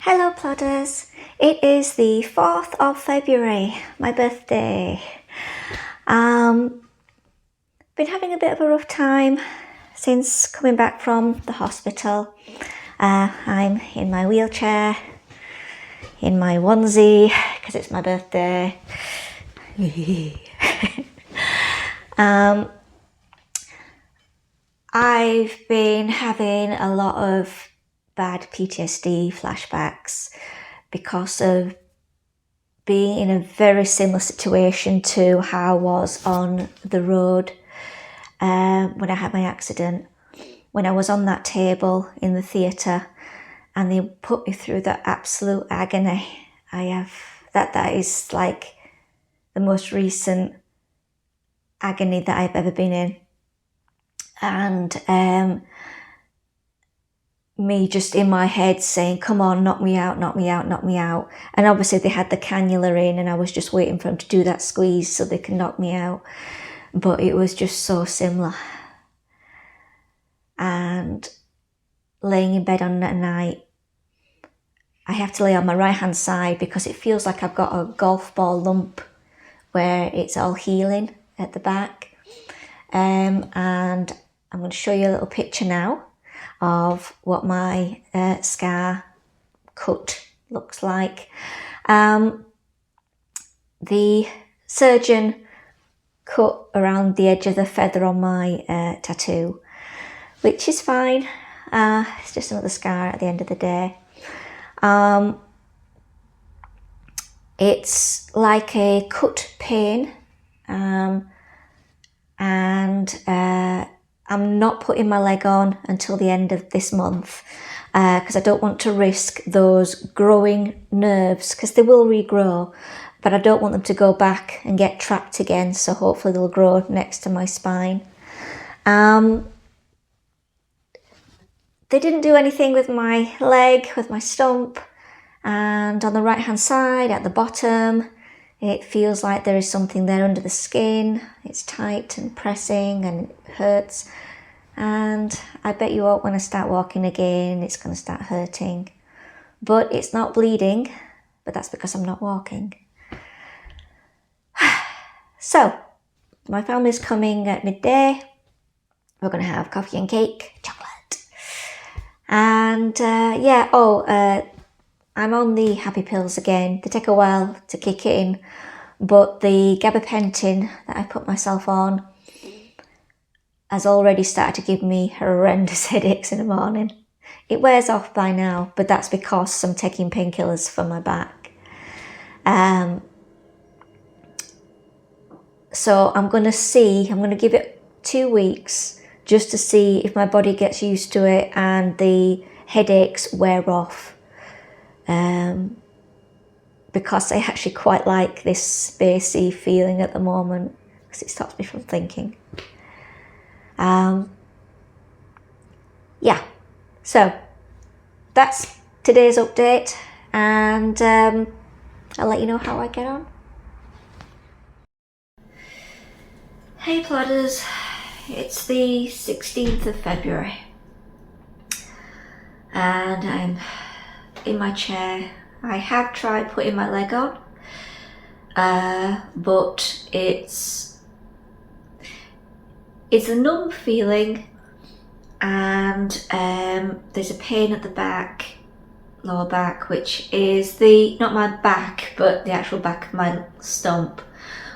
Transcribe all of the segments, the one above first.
Hello plodders, it is the 4th of February, my birthday. Been having a bit of a rough time since coming back from the hospital. I'm in my wheelchair, in my onesie, because it's my birthday. I've been having a lot of bad PTSD flashbacks because of being in a very similar situation to how I was on the road when I had my accident. When I was on that table in the theatre and they put me through that absolute agony. That is like the most recent agony that I've ever been in. And me just in my head saying, come on, knock me out, knock me out, knock me out. And obviously they had the cannula in and I was just waiting for them to do that squeeze so they can knock me out. But it was just so similar. And laying in bed on that night, I have to lay on my right hand side because it feels like I've got a golf ball lump where it's all healing at the back. And I'm going to show you a little picture now of what my scar cut looks like. The surgeon cut around the edge of the feather on my tattoo, which is fine. It's just another scar at the end of the day. It's like a cut pain, and I'm not putting my leg on until the end of this month because I don't want to risk those growing nerves, because they will regrow, but I don't want them to go back and get trapped again, so hopefully they'll grow next to my spine. They didn't do anything with my leg, with my stump, and on the right hand side at the bottom it feels like there is something there under the skin. It's tight and pressing and it hurts. And I bet you won't, when I start walking again, it's going to start hurting. But it's not bleeding, but that's because I'm not walking. So, my family's coming at midday. We're going to have coffee and cake, chocolate. And I'm on the happy pills again. They take a while to kick in, but the gabapentin that I put myself on has already started to give me horrendous headaches in the morning. It wears off by now, but that's because I'm taking painkillers for my back. So I'm going to give it 2 weeks just to see if my body gets used to it and the headaches wear off. Because I actually quite like this spacey feeling at the moment because it stops me from thinking. So that's today's update, and I'll let you know how I get on. Hey plodders, it's the 16th of February and I'm in my chair. I have tried putting my leg on, but it's a numb feeling, and there's a pain at the back, lower back, which is not my back, but the actual back of my stump,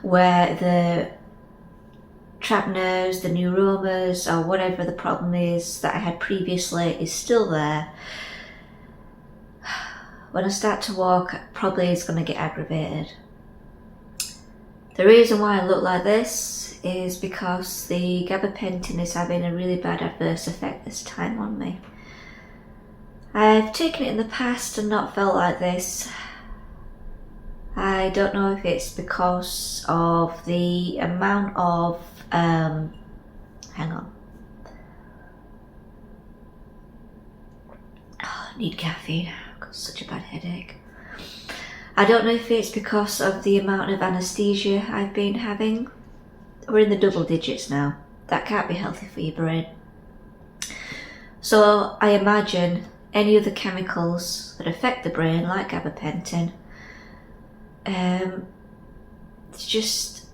where the trapped nerves, the neuromas, or whatever the problem is that I had previously is still there. When I start to walk, probably it's going to get aggravated. The reason why I look like this is because the gabapentin is having a really bad adverse effect this time on me. I've taken it in the past and not felt like this. I don't know if it's because of the amount of hang on. Oh, I need caffeine. I've got such a bad headache. I don't know if it's because of the amount of anaesthesia I've been having. We're in the double digits now. That can't be healthy for your brain. So I imagine any other chemicals that affect the brain, like gabapentin, it's just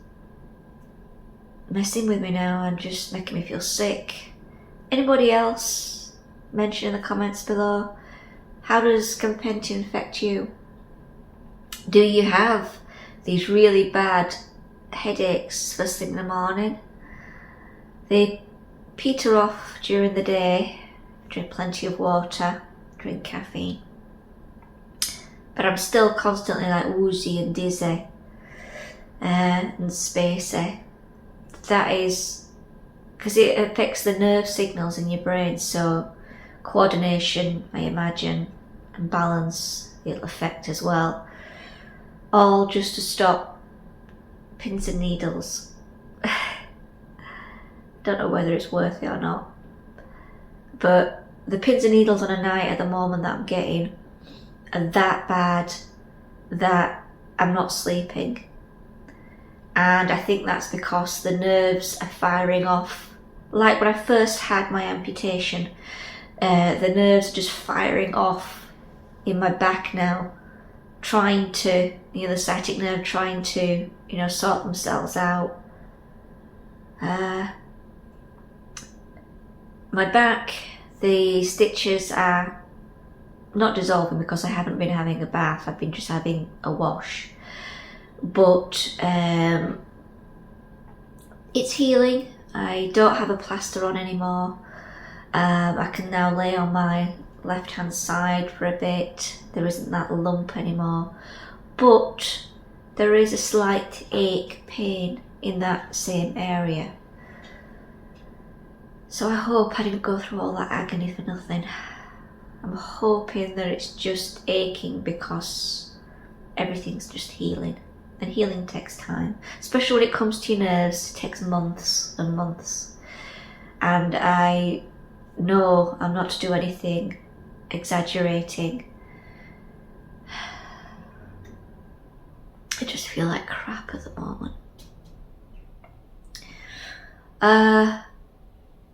messing with me now and just making me feel sick. Anybody else? Mention in the comments below. How does gabapentin affect you? Do you have these really bad headaches first thing in the morning? They peter off during the day. Drink plenty of water, drink caffeine. But I'm still constantly like woozy and dizzy and spacey. That is because it affects the nerve signals in your brain, so coordination, I imagine, and balance it'll affect as well. All just to stop pins and needles. Don't know whether it's worth it or not. But the pins and needles on a night at the moment that I'm getting are that bad that I'm not sleeping. And I think that's because the nerves are firing off. Like when I first had my amputation, the nerves are just firing off in my back now, trying to, the sciatic nerve trying to, sort themselves out. My back, the stitches are not dissolving because I haven't been having a bath, I've been just having a wash. But it's healing. I don't have a plaster on anymore. I can now lay on my left hand side for a bit. There isn't that lump anymore. But there is a slight ache, pain in that same area. So I hope I didn't go through all that agony for nothing. I'm hoping that it's just aching because everything's just healing. And healing takes time. Especially when it comes to your nerves, it takes months and months. And I know I'm not to do anything exaggerating. I just feel like crap at the moment.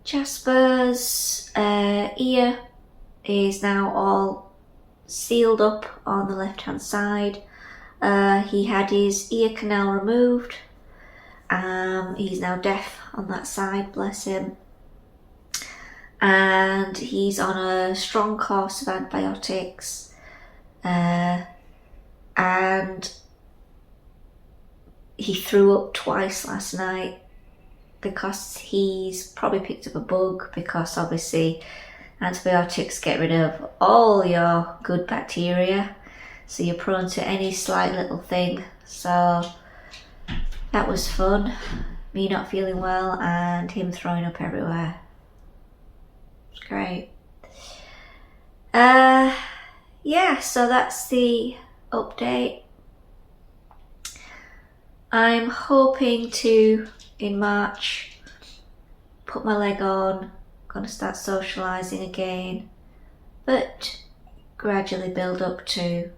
Jasper's ear is now all sealed up on the left hand side. He had his ear canal removed. He's now deaf on that side, bless him. And he's on a strong course of antibiotics. And he threw up twice last night because he's probably picked up a bug, because obviously antibiotics get rid of all your good bacteria, so you're prone to any slight little thing. So that was fun, me not feeling well and him throwing up everywhere. It's great. Yeah, so that's the update. I'm hoping to, in March, put my leg on, gonna start socialising again, but gradually build up to,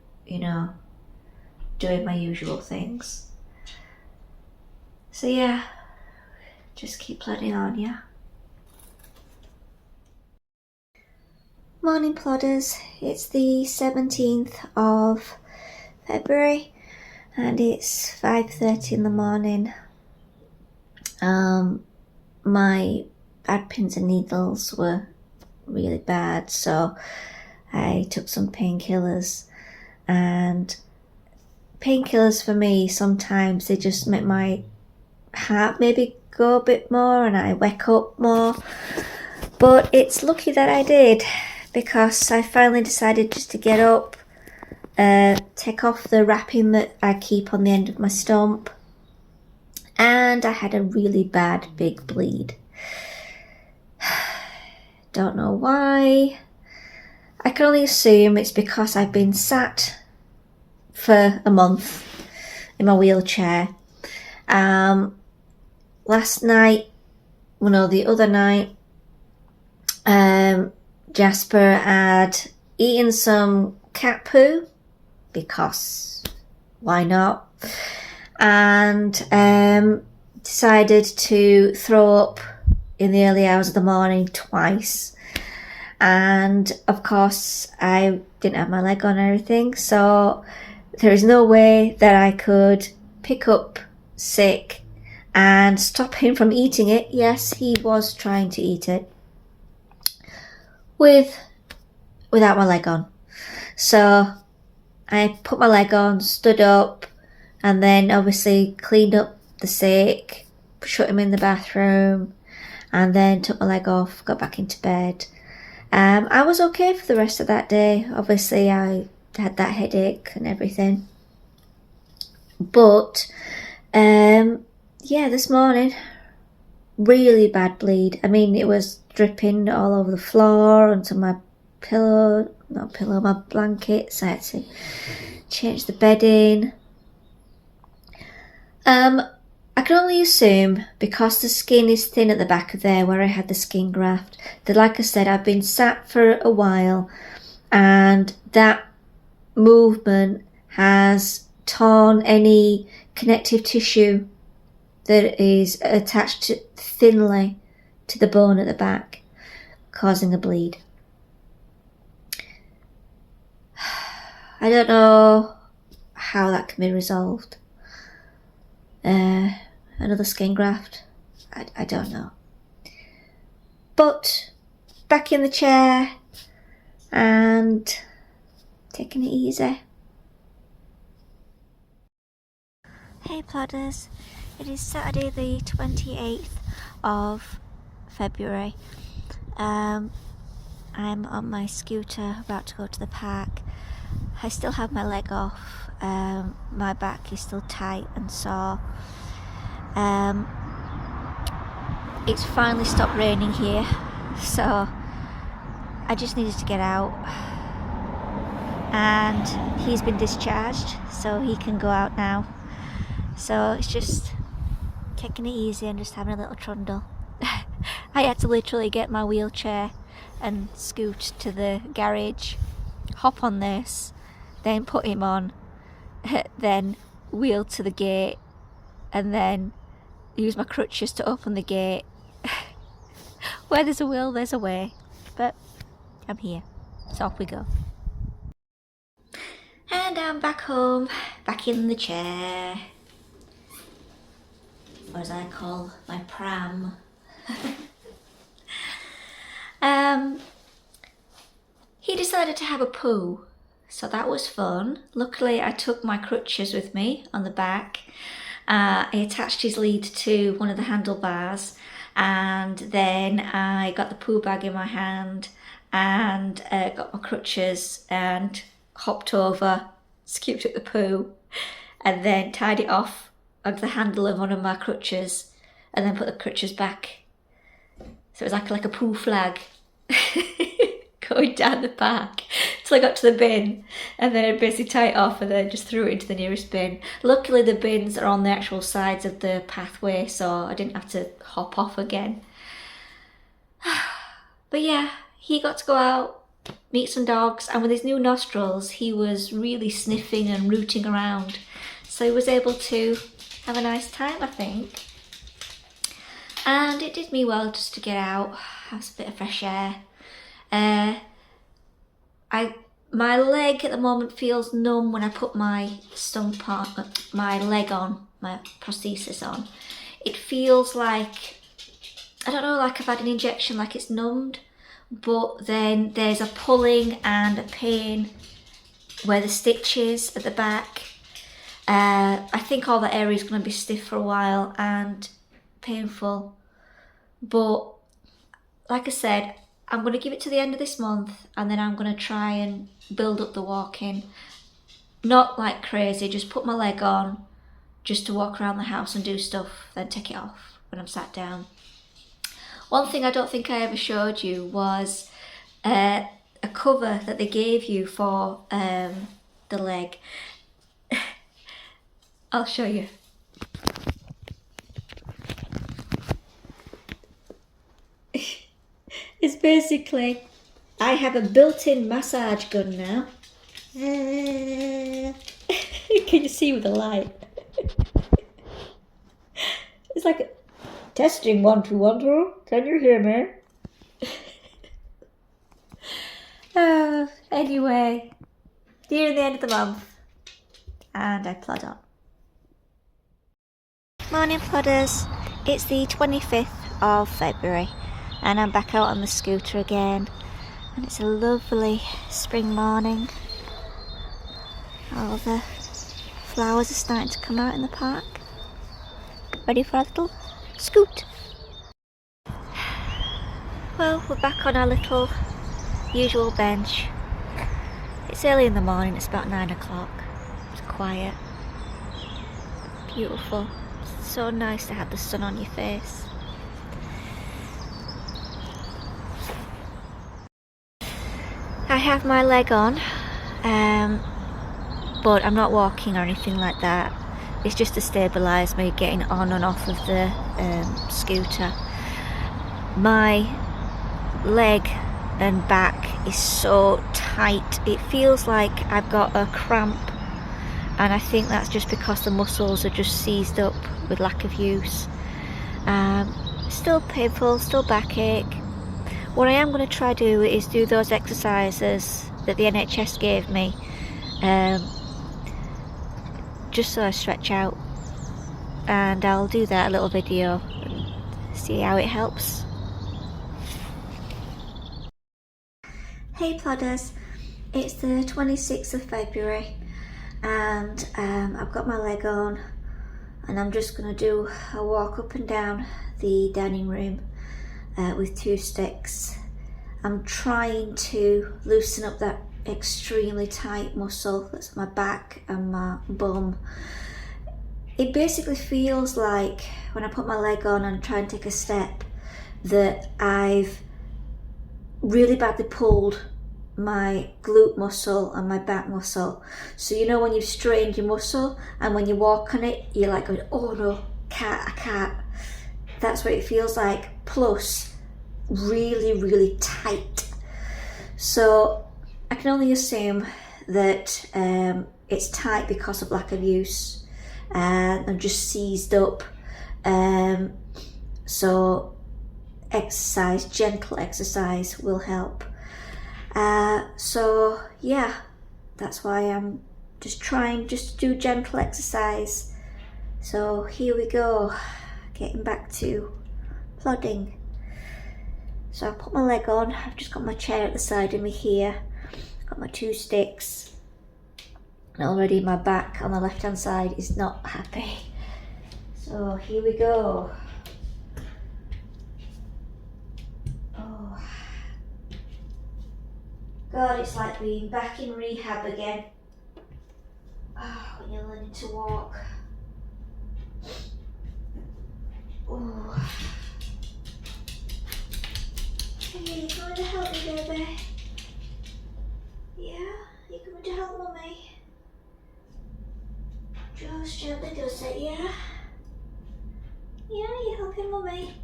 doing my usual things. So yeah, just keep plodding on, yeah. Morning plodders, it's the 17th of February and it's 5:30 in the morning. My bad pins and needles were really bad, so I took some painkillers, and painkillers for me sometimes they just make my heart maybe go a bit more and I wake up more, but it's lucky that I did, because I finally decided just to get up, take off the wrapping that I keep on the end of my stump, and I had a really bad big bleed. Don't know why. I can only assume it's because I've been sat for a month in my wheelchair. Last night, the other night, Jasper had eaten some cat poo, because why not? And decided to throw up in the early hours of the morning twice. and of course I didn't have my leg on or anything, so there is no way that I could pick up Sick and stop him from eating it. Yes, he was trying to eat it without my leg on. So I put my leg on, stood up, and then obviously cleaned up the Sick, shut him in the bathroom, and then took my leg off, got back into bed. I was okay for the rest of that day. Obviously I had that headache and everything. But yeah, this morning, really bad bleed. I mean, it was dripping all over the floor, onto my my blankets. I had to change the bedding. I can only assume, because the skin is thin at the back of there where I had the skin graft, that, like I said, I've been sat for a while and that movement has torn any connective tissue that is attached thinly to the bone at the back, causing a bleed. I don't know how that can be resolved. Another skin graft, I don't know. But back in the chair and taking it easy. Hey plodders, it is Saturday the 28th of February. I'm on my scooter about to go to the park. I still have my leg off. My back is still tight and sore. It's finally stopped raining here, so I just needed to get out, and he's been discharged, so he can go out now. So it's just taking it easy and just having a little trundle. I had to literally get my wheelchair and scoot to the garage, hop on this, then put him on, then wheel to the gate, and then use my crutches to open the gate. Where there's a will, there's a way. But I'm here, so off we go. And I'm back home, back in the chair, or as I call my pram. He decided to have a poo, so that was fun. Luckily I took my crutches with me on the back. I attached his lead to one of the handlebars, and then I got the poo bag in my hand and got my crutches and hopped over, scooped up the poo, and then tied it off onto the handle of one of my crutches, and then put the crutches back. So it was like a poo flag going down the park till I got to the bin, and then I basically tie it off and then just threw it into the nearest bin. Luckily the bins are on the actual sides of the pathway, so I didn't have to hop off again. But yeah, he got to go out, meet some dogs, and with his new nostrils he was really sniffing and rooting around, so he was able to have a nice time, I think. And it did me well just to get out, have a bit of fresh air. My leg at the moment feels numb when I put my leg on, my prosthesis on. It feels like, I don't know, like I've had an injection, like it's numbed, but then there's a pulling and a pain where the stitch is at the back. I think all that area is going to be stiff for a while and painful, but like I said, I'm going to give it to the end of this month, and then I'm going to try and build up the walking. Not like crazy, just put my leg on just to walk around the house and do stuff, then take it off when I'm sat down. One thing I don't think I ever showed you was a cover that they gave you for the leg. I'll show you. It's basically, I have a built-in massage gun now. Can you see with the light? It's like a testing 1 2 1 2. Can you hear me? Anyway, nearing the end of the month, and I plod on. Morning plodders, it's the 25th of February and I'm back out on the scooter again, and it's a lovely spring morning. All the flowers are starting to come out in the park, ready for a little scoot. Well, we're back on our little usual bench. It's early in the morning, it's about 9 o'clock. It's quiet, beautiful. It's so nice to have the sun on your face. I have my leg on, but I'm not walking or anything like that. It's just to stabilise me getting on and off of the scooter. My leg and back is so tight, it feels like I've got a cramp, and I think that's just because the muscles are just seized up with lack of use. Still painful, still backache. What I am going to try to do is do those exercises that the NHS gave me, just so I stretch out, and I'll do that, a little video, and see how it helps. Hey plodders, it's the 26th of February and I've got my leg on and I'm just going to do a walk up and down the dining room with 2 sticks. I'm trying to loosen up that extremely tight muscle that's my back and my bum. It basically feels like when I put my leg on and try and take a step that I've really badly pulled my glute muscle and my back muscle. So you know when you've strained your muscle and when you walk on it you're like going, oh no, I can't. That's what it feels like, plus really tight. So I can only assume that it's tight because of lack of use and I'm just seized up. So exercise, gentle exercise will help. So yeah, that's why I'm just trying to do gentle exercise. So here we go, getting back to plodding. So I've put my leg on, I've just got my chair at the side of me here, got my 2 sticks, and already my back on the left hand side is not happy. So here we go. God, it's like being back in rehab again. Oh, when you're learning to walk. Oh. Hey, you coming to help me, baby? Yeah? You coming to help Mummy? Just gently does it, yeah? Yeah, you helping Mummy?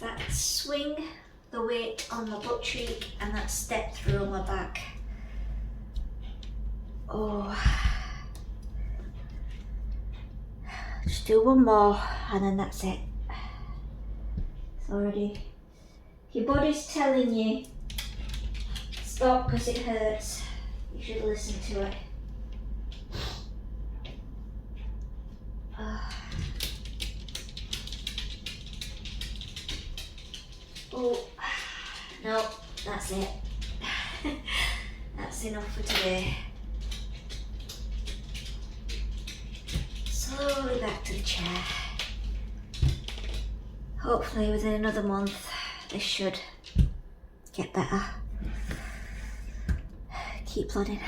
That swing the weight on my butt cheek and that step through on my back. Oh, just do one more and then that's it. It's already, your body's telling you stop because it hurts. You should listen to it. Oh, no, that's it. That's enough for today. Slowly back to the chair. Hopefully within another month this should get better. Keep plodding.